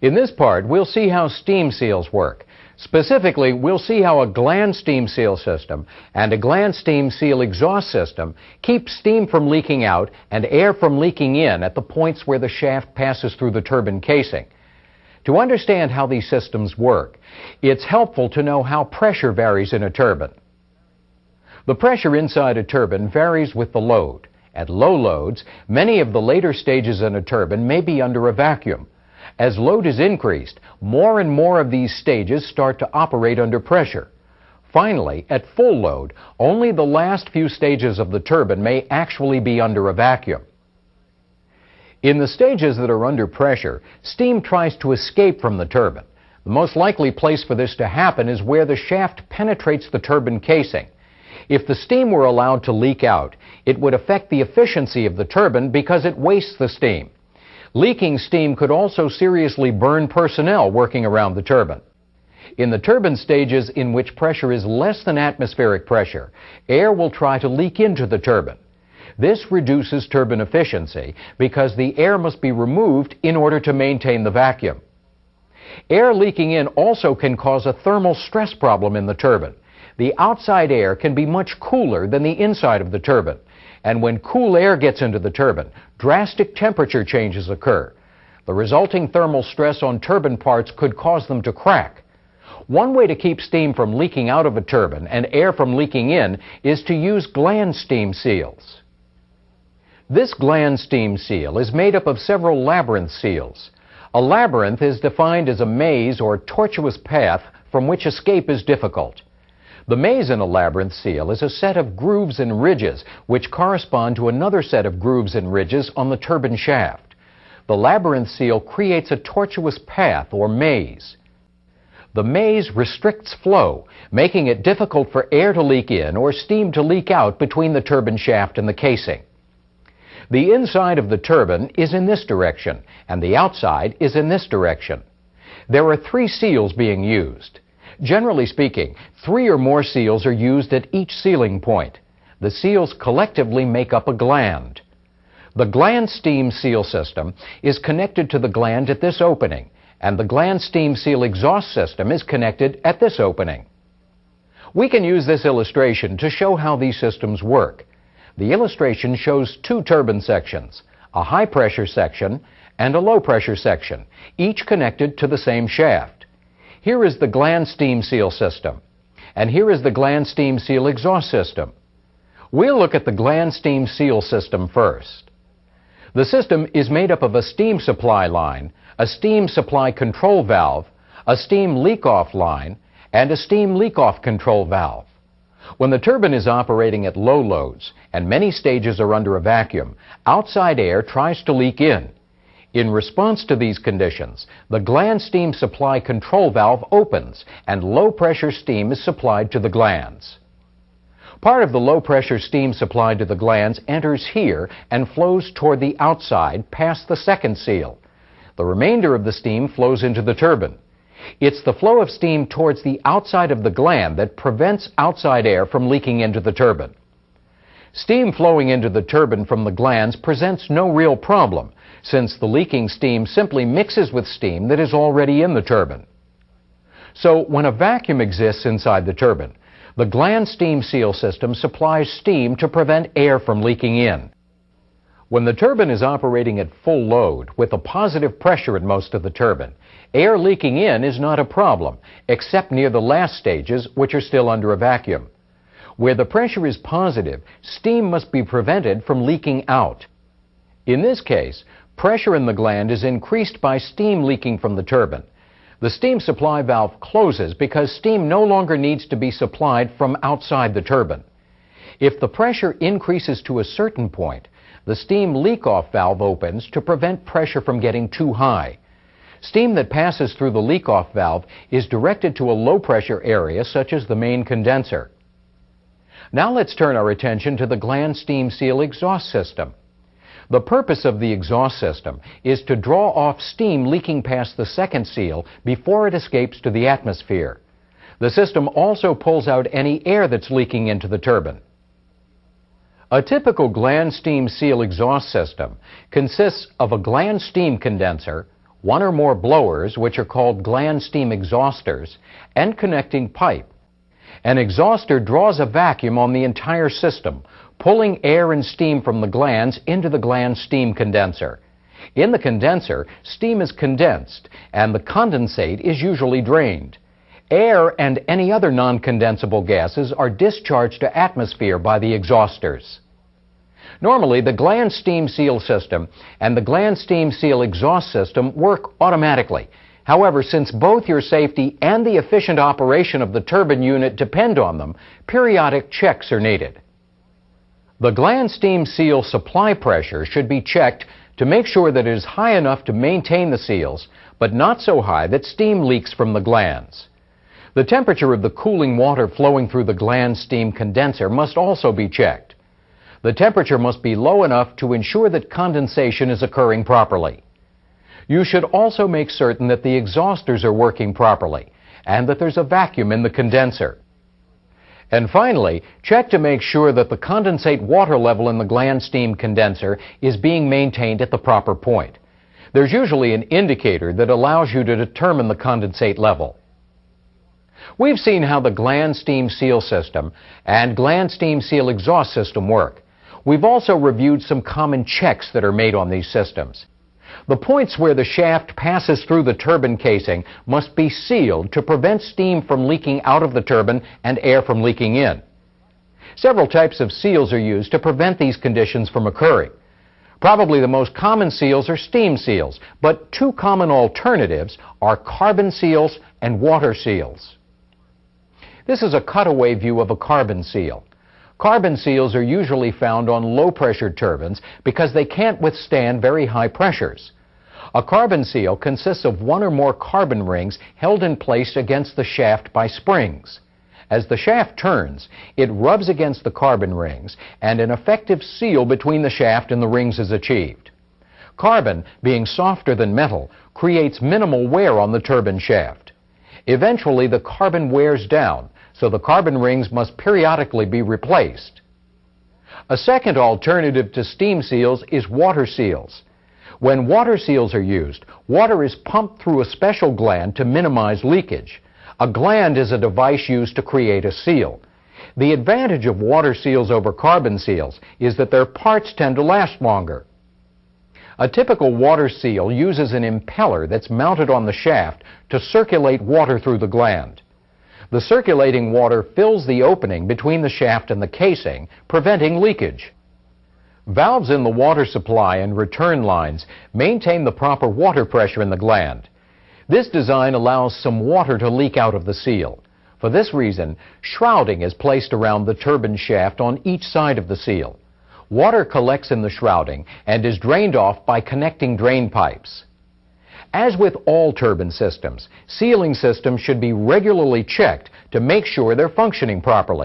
In this part, we'll see how steam seals work. Specifically, we'll see how a gland steam seal system and a gland steam seal exhaust system keep steam from leaking out and air from leaking in at the points where the shaft passes through the turbine casing. To understand how these systems work, it's helpful to know how pressure varies in a turbine. The pressure inside a turbine varies with the load. At low loads, many of the later stages in a turbine may be under a vacuum. As load is increased, more and more of these stages start to operate under pressure. Finally, at full load, only the last few stages of the turbine may actually be under a vacuum. In the stages that are under pressure, steam tries to escape from the turbine. The most likely place for this to happen is where the shaft penetrates the turbine casing. If the steam were allowed to leak out, it would affect the efficiency of the turbine because it wastes the steam. Leaking steam could also seriously burn personnel working around the turbine. In the turbine stages in which pressure is less than atmospheric pressure, air will try to leak into the turbine. This reduces turbine efficiency because the air must be removed in order to maintain the vacuum. Air leaking in also can cause a thermal stress problem in the turbine. The outside air can be much cooler than the inside of the turbine. And when cool air gets into the turbine, drastic temperature changes occur. The resulting thermal stress on turbine parts could cause them to crack. One way to keep steam from leaking out of a turbine and air from leaking in is to use gland steam seals. This gland steam seal is made up of several labyrinth seals. A labyrinth is defined as a maze or tortuous path from which escape is difficult. The maze in a labyrinth seal is a set of grooves and ridges which correspond to another set of grooves and ridges on the turbine shaft. The labyrinth seal creates a tortuous path or maze. The maze restricts flow, making it difficult for air to leak in or steam to leak out between the turbine shaft and the casing. The inside of the turbine is in this direction, and the outside is in this direction. There are 3 seals being used. Generally speaking, 3 or more seals are used at each sealing point. The seals collectively make up a gland. The gland steam seal system is connected to the gland at this opening, and the gland steam seal exhaust system is connected at this opening. We can use this illustration to show how these systems work. The illustration shows 2 turbine sections, a high-pressure section and a low-pressure section, each connected to the same shaft. Here is the gland steam seal system, and here is the gland steam seal exhaust system. We'll look at the gland steam seal system first. The system is made up of a steam supply line, a steam supply control valve, a steam leak-off line, and a steam leak-off control valve. When the turbine is operating at low loads and many stages are under a vacuum, outside air tries to leak in. In response to these conditions, the gland steam supply control valve opens and low-pressure steam is supplied to the glands. Part of the low-pressure steam supplied to the glands enters here and flows toward the outside past the second seal. The remainder of the steam flows into the turbine. It's the flow of steam towards the outside of the gland that prevents outside air from leaking into the turbine. Steam flowing into the turbine from the glands presents no real problem, since the leaking steam simply mixes with steam that is already in the turbine. So when a vacuum exists inside the turbine, the gland steam seal system supplies steam to prevent air from leaking in. When the turbine is operating at full load with a positive pressure in most of the turbine, air leaking in is not a problem, except near the last stages, which are still under a vacuum. Where the pressure is positive, steam must be prevented from leaking out. In this case, pressure in the gland is increased by steam leaking from the turbine. The steam supply valve closes because steam no longer needs to be supplied from outside the turbine. If the pressure increases to a certain point, the steam leak-off valve opens to prevent pressure from getting too high. Steam that passes through the leak-off valve is directed to a low-pressure area such as the main condenser. Now let's turn our attention to the gland steam seal exhaust system. The purpose of the exhaust system is to draw off steam leaking past the second seal before it escapes to the atmosphere. The system also pulls out any air that's leaking into the turbine. A typical gland steam seal exhaust system consists of a gland steam condenser, one or more blowers, which are called gland steam exhausters, and connecting pipe. An exhauster draws a vacuum on the entire system, pulling air and steam from the glands into the gland steam condenser. In the condenser, steam is condensed, and the condensate is usually drained. Air and any other non-condensable gases are discharged to atmosphere by the exhausters. Normally, the gland steam seal system and the gland steam seal exhaust system work automatically. However, since both your safety and the efficient operation of the turbine unit depend on them, periodic checks are needed. The gland steam seal supply pressure should be checked to make sure that it is high enough to maintain the seals, but not so high that steam leaks from the glands. The temperature of the cooling water flowing through the gland steam condenser must also be checked. The temperature must be low enough to ensure that condensation is occurring properly. You should also make certain that the exhausters are working properly and that there's a vacuum in the condenser. And finally, check to make sure that the condensate water level in the gland steam condenser is being maintained at the proper point. There's usually an indicator that allows you to determine the condensate level. We've seen how the gland steam seal system and gland steam seal exhaust system work. We've also reviewed some common checks that are made on these systems. The points where the shaft passes through the turbine casing must be sealed to prevent steam from leaking out of the turbine and air from leaking in. Several types of seals are used to prevent these conditions from occurring. Probably the most common seals are steam seals, but two common alternatives are carbon seals and water seals. This is a cutaway view of a carbon seal. Carbon seals are usually found on low-pressure turbines because they can't withstand very high pressures. A carbon seal consists of one or more carbon rings held in place against the shaft by springs. As the shaft turns, it rubs against the carbon rings, and an effective seal between the shaft and the rings is achieved. Carbon, being softer than metal, creates minimal wear on the turbine shaft. Eventually, the carbon wears down, so the carbon rings must periodically be replaced. A second alternative to steam seals is water seals. When water seals are used, water is pumped through a special gland to minimize leakage. A gland is a device used to create a seal. The advantage of water seals over carbon seals is that their parts tend to last longer. A typical water seal uses an impeller that's mounted on the shaft to circulate water through the gland. The circulating water fills the opening between the shaft and the casing, preventing leakage. Valves in the water supply and return lines maintain the proper water pressure in the gland. This design allows some water to leak out of the seal. For this reason, shrouding is placed around the turbine shaft on each side of the seal. Water collects in the shrouding and is drained off by connecting drain pipes. As with all turbine systems, sealing systems should be regularly checked to make sure they're functioning properly.